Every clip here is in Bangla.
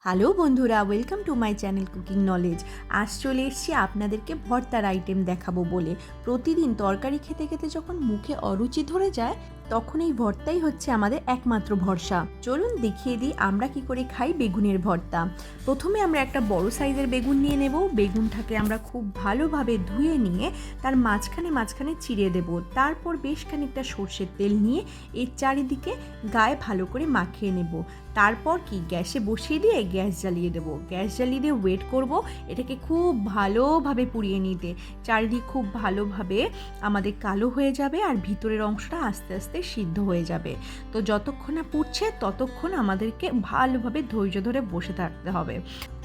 হ্যালো বন্ধুরা, welcome to my channel cooking knowledge. আজ চলে এসেছি আপনাদেরকে ভর্তার আইটেম দেখাবো বলে। প্রতিদিন তরকারি খেতে খেতে যখন মুখে অরুচি ধরে যায় তখন এই ভর্তাই হচ্ছে আমাদের একমাত্র ভরসা। চলুন দেখিয়ে দিই আমরা কি করে খাই বেগুনের ভর্তা। প্রথমে আমরা একটা বড় সাইজের বেগুন নিয়ে নেব। বেগুনটাকে আমরা খুব ভালোভাবে ধুয়ে নিয়ে তার মাঝখানে চিড়ে দেব। তারপর বেশ খানিকটা সর্ষের তেল নিয়ে এর চারিদিকে গায়ে ভালো করে মাখিয়ে নেব। তারপর গ্যাসে বসিয়ে দিয়ে গ্যাস জ্বালিয়ে দেবো। গ্যাস জ্বালিয়ে দিয়ে ওয়েট করব এটাকে খুব ভালোভাবে পুড়িয়ে নিতে। চারিদিক খুব ভালোভাবে আমাদের কালো হয়ে যাবে আর ভিতরের অংশটা আস্তে আস্তে সিদ্ধ হয়ে যাবে। তো যতক্ষণ না পুড়ছে ততক্ষণ আমাদেরকে ভালোভাবে ধৈর্য ধরে বসে থাকতে হবে।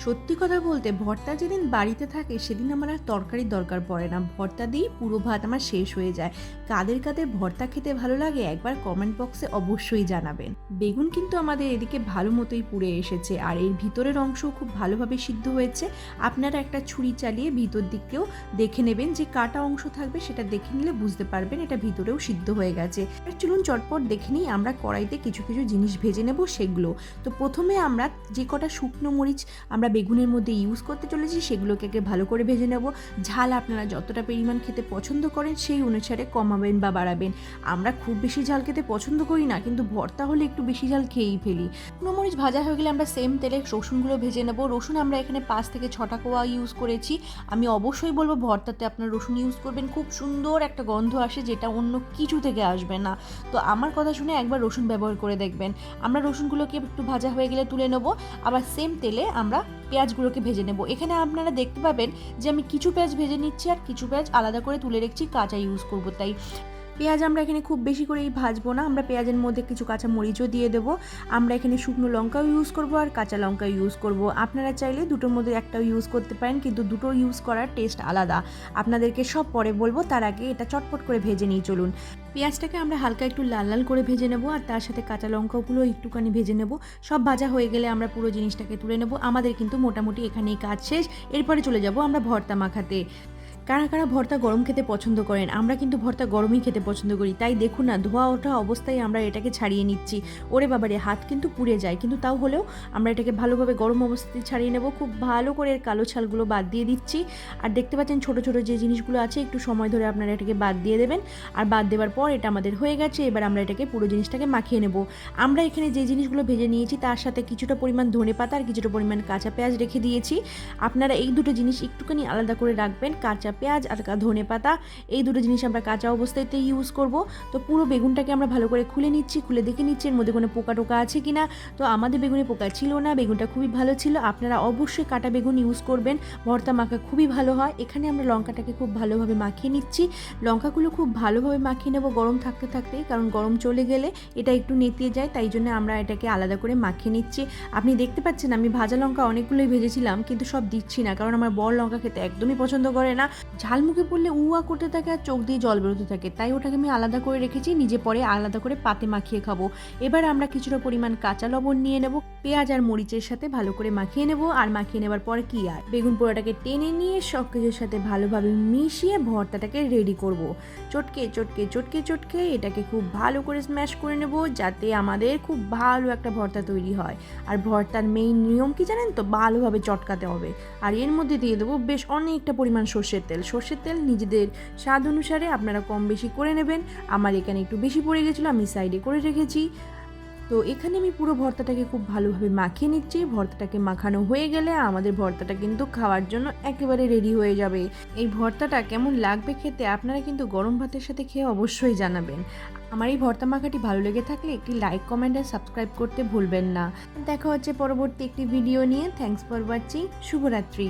সত্যি কথা বলতে ভর্তা যেদিন বাড়িতে থাকে সেদিন আমার আর তরকারির দরকার পড়ে না। ভর্তা দিয়েই পুরো ভাত আমার শেষ হয়ে যায়। কাদের কাদের ভর্তা খেতে ভালো লাগে একবার কমেন্ট বক্সে অবশ্যই জানাবেন। বেগুন কিন্তু আমাদের এদিকে ভালো মতোই পুড়ে এসেছে আর এর ভিতরের অংশও খুব ভালোভাবে সিদ্ধ হয়েছে। আপনারা একটা ছুরি চালিয়ে ভিতর দিকেও দেখে নেবেন, যে কাটা অংশ থাকবে সেটা দেখে নিলে বুঝতে পারবেন এটা ভিতরেও সিদ্ধ হয়ে গেছে। চলুন চটপট দেখে নিই আমরা কড়াইতে কিছু কিছু জিনিস ভেজে নেব সেগুলো। তো প্রথমে আমরা যে কটা শুকনো মরিচ আমরা বেগুনের মধ্যে ইউজ করতে চলেছি সেগুলোকে ভালো করে ভেজে নেব। ঝাল আপনারা যতটা পরিমাণ খেতে পছন্দ করেন সেই অনুসারে কমাবেন বা বাড়াবেন। আমরা খুব বেশি ঝাল খেতে পছন্দ করি না, কিন্তু ভর্তা হলে একটু বেশি ঝাল খেয়েই ফেলি। শুকনো মরিচ ভাজা হয়ে গেলে আমরা সেম তেলে রসুনগুলো ভেজে নেব। রসুন আমরা এখানে 5 থেকে 6টা কোয়া ইউজ করেছি। আমি অবশ্যই বলবো ভর্তাতে আপনারা রসুন ইউজ করবেন, খুব সুন্দর একটা গন্ধ আসে যেটা অন্য কিছু থেকে আসবে না। তো আমার কথা শুনে একবার রসুন ব্যবহার করে দেখবেন। আমরা রসুনগুলোকে একটু ভাজা হয়ে গেলে তুলে নেব। আবার সেম তেলে আমরা পেঁয়াজগুলোকে ভেজে নেব। এখানে আপনারা দেখতে পাবেন যে আমি কিছু পেঁয়াজ ভেজে নিচ্ছি আর কিছু পেঁয়াজ আলাদা করে তুলে রেখেছি, কাঁচা ইউজ করব। তাই পেঁয়াজ আমরা এখানে খুব বেশি করেই ভাজবো না, আমরা পেঁয়াজের মধ্যে কিছু কাঁচা মরিচও দিয়ে দেবো। আমরা এখানে শুকনো লঙ্কাও ইউজ করব আর কাঁচা লঙ্কাও ইউজ করব। আপনারা চাইলে দুটোর মধ্যে একটাও ইউজ করতে পারেন, কিন্তু দুটো ইউজ করার টেস্ট আলাদা। আপনাদেরকে সব পরে বলবো, তার আগে এটা চটপট করে ভেজে নিই চলুন। পেঁয়াজটাকে আমরা হালকা একটু লাল লাল করে ভেজে নেব আর তার সাথে কাঁচা লঙ্কাগুলো একটুখানি ভেজে নেব। সব ভাজা হয়ে গেলে আমরা পুরো জিনিসটাকে তুলে নেব। আমাদের কিন্তু মোটামুটি এখানেই কাজ শেষ। এরপরে চলে যাব আমরা ভর্তা মাখাতে। কারা কারা ভর্তা গরম খেতে পছন্দ করেন? আমরা কিন্তু ভর্তা গরমই খেতে পছন্দ করি। তাই দেখুন না, ধোয়া ওঠা অবস্থায় আমরা এটাকে ছাড়িয়ে নিচ্ছি। ওরে বাবারে, হাত কিন্তু পুড়ে যায়, কিন্তু তাও হলেও আমরা এটাকে ভালোভাবে গরম অবস্থায় ছাড়িয়ে নেব। খুব ভালো করে এর কালো ছালগুলো বাদ দিয়ে দিচ্ছি। আর দেখতে পাচ্ছেন ছোট ছোট যে জিনিসগুলো আছে একটু সময় ধরে আপনারা এটাকে বাদ দিয়ে দেবেন। আর বাদ দেওয়ার পর এটা আমাদের হয়ে গেছে। এবার আমরা এটাকে পুরো জিনিসটাকে মাখিয়ে নেব। আমরা এখানে যে জিনিসগুলো ভেজে নিয়েছি তার সাথে কিছুটা পরিমাণ ধনেপাতা আর কিছুটা পরিমাণ কাঁচা পেঁয়াজ রেখে দিয়েছি। আপনারা এই দুটো জিনিস একটুখানি আলাদা করে রাখবেন। কাঁচা পেঁয়াজ আর ধনেপাতা এই দুটো জিনিস আমরা কাঁচা অবস্থাতে ইউজ করব। তো পুরো বেগুনটাকে আমরা ভালো করে খুলে নিচ্ছি, খুলে দেখে নিচ্ছি এর মধ্যে কোনো পোকা টোকা আছে কিনা। তো আমাদের বেগুনে পোকা ছিল না, বেগুনটা খুবই ভালো ছিল। আপনারা অবশ্যই কাটা বেগুন ইউজ করবেন, ভর্তা মাখা খুবই ভালো হয়। এখানে আমরা লঙ্কাটাকে খুব ভালোভাবে মাখিয়ে নিচ্ছি। লঙ্কাগুলো খুব ভালোভাবে মাখিয়ে নেব গরম থাকতে থাকতেই, কারণ গরম চলে গেলে এটা একটু নেতিয়ে যায়। তাই জন্য আমরা এটাকে আলাদা করে মাখিয়ে নিচ্ছি। আপনি দেখতে পাচ্ছেন আমি ভাজা লঙ্কা অনেকগুলোই ভেজেছিলাম, কিন্তু সব দিচ্ছি না, কারণ আমার বর লঙ্কা খেতে একদমই পছন্দ করে না। ঝাল মুখে পড়লে উয়া করতে থাকে আর চোখ দিয়ে জল বেরোতে থাকে, তাই ওটাকে আমি আলাদা করে রেখেছি, নিজে পরে আলাদা করে পাতে মাখিয়ে খাবো। এবার আমরা কিছুটা পরিমাণ কাঁচা লবণ নিয়ে নেব, পেঁয়াজ আর মরিচের সাথে ভালো করে মাখিয়ে নেব। আর মাখিয়ে নেবার পরে আর বেগুন পোড়াটাকে টেনে নিয়ে সব কিছুর সাথে ভালোভাবে মিশিয়ে ভর্তাটাকে রেডি করব। চটকে চটকে চটকে চটকে এটাকে খুব ভালো করে স্ম্যাশ করে নেব, যাতে আমাদের খুব ভালো একটা ভর্তা তৈরি হয়। আর ভর্তার মেইন নিয়ম কি জানেন তো? ভালোভাবে চটকাতে হবে। আর এর মধ্যে দিয়ে দেবো বেশ অনেকটা পরিমাণ সর্ষের তেল। সর্ষের তেল নিজেদের স্বাদ অনুসারে আপনারা কম বেশি করে নেবেন। আমার এখানে একটু বেশি পড়ে গেছিলো, আমি সাইডে করে রেখেছি। তো এখানে আমি পুরো ভর্তাটাকে খুব ভালোভাবে মাখিয়ে নিচ্ছি। ভর্তাটাকে মাখানো হয়ে গেলে আমাদের ভর্তাটা কিন্তু খাওয়ার জন্য একেবারে রেডি হয়ে যাবে। এই ভর্তাটা কেমন লাগবে খেতে আপনারা কিন্তু গরম ভাতের সাথে খেয়ে অবশ্যই জানাবেন। আমার এই ভর্তা মাখাটি ভালো লেগে থাকলে একটি লাইক, কমেন্ট আর সাবস্ক্রাইব করতে ভুলবেন না। দেখা হচ্ছে পরবর্তী একটি ভিডিও নিয়ে। Thanks for watching. শুভরাত্রি।